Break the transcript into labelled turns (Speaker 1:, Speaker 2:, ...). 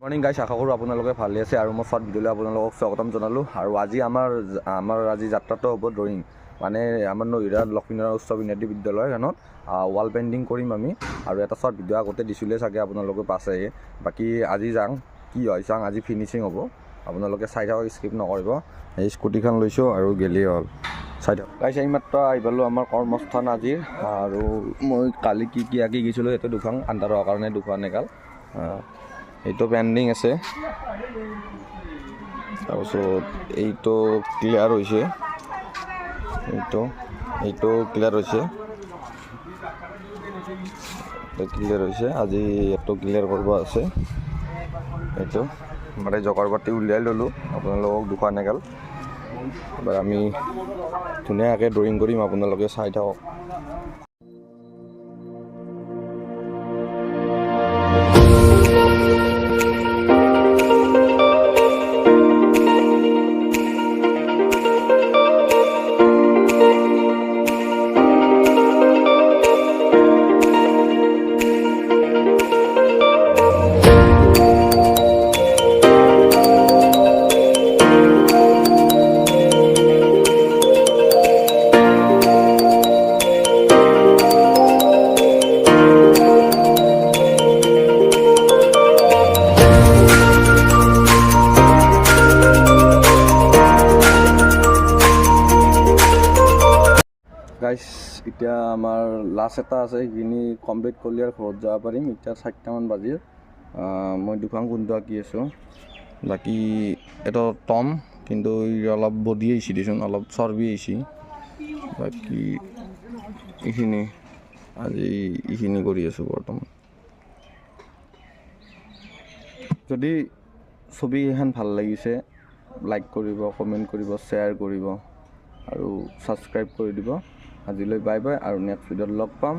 Speaker 1: Morning গাইছ, আশা কৰোঁ আপোনালোকে ভালে আছে আৰু মই ফাৰ্ষ্ট ভিডিঅ'লৈ আপোনালোকক স্বাগতম জনালোঁ। আৰু আজি আমাৰ আজি যাত্ৰাটো হ'ব ড্ৰয়িং, মানে আমাৰ নহিৰা লক্ষ্মীনাৰায়ণ উচ্চ বিদ্যাৰ্থী বিদ্যালয়খনত ৱাল পেইণ্টিং কৰিম আমি। আৰু এটা শ্বৰ্ট ভিডিঅ' আগতে দিছিলে চাগে আপোনালোকে পাছেই। বাকী আজি যাওঁ কি হয় চাওঁ, আজি ফিনিচিং হ'ব, আপোনালোকে চাই থাকক, স্কিপ নকৰিব। এই স্কুটিখন লৈছোঁ আৰু গেলেই হ'ল, চাই থাকক গাইছ। এইমাত্ৰ আহি পালোঁ আমাৰ কৰ্মস্থান আজিৰ। আৰু মই কালি কি আঁকি গৈছিলোঁ সেইটো দুখন আন্ধাৰ হোৱাৰ কাৰণে দুখন এগাল এইটো পেণ্ডিং আছে। তাৰপিছত এইটো ক্লিয়াৰ হৈছে, এইটো ক্লিয়াৰ হৈছে, আজি এইটো ক্লিয়াৰ কৰিব আছে। এইটো মানে জগাৰ পাতি উলিয়াই ল'লোঁ, আপোনালোকক দুখন এগাল। এবাৰ আমি ধুনীয়াকৈ ড্ৰয়িং কৰিম, আপোনালোকে চাই থাকক। গাইছ, এতিয়া আমাৰ লাষ্ট এটা আছে, সেইখিনি কমপ্লিট কৰিলে আৰু ঘৰত যাব পাৰিম। এতিয়া 4টামান বাজি, মই দুখন কুণ্ড আঁকি আছোঁ। বাকী এইটো টম, কিন্তু অলপ বডি আহিছে দেচোন, অলপ চৰ্বি আহিছে। বাকী এইখিনি আজি এইখিনি কৰি আছোঁ বৰ্তমান। যদি ছবিখন ভাল লাগিছে লাইক কৰিব, কমেণ্ট কৰিব, শ্বেয়াৰ কৰিব আৰু ছাবস্ক্ৰাইব কৰি দিব। আজিলৈ বাই বাই, আৰু নেক্সট ভিডিঅ'ত লগ পাম।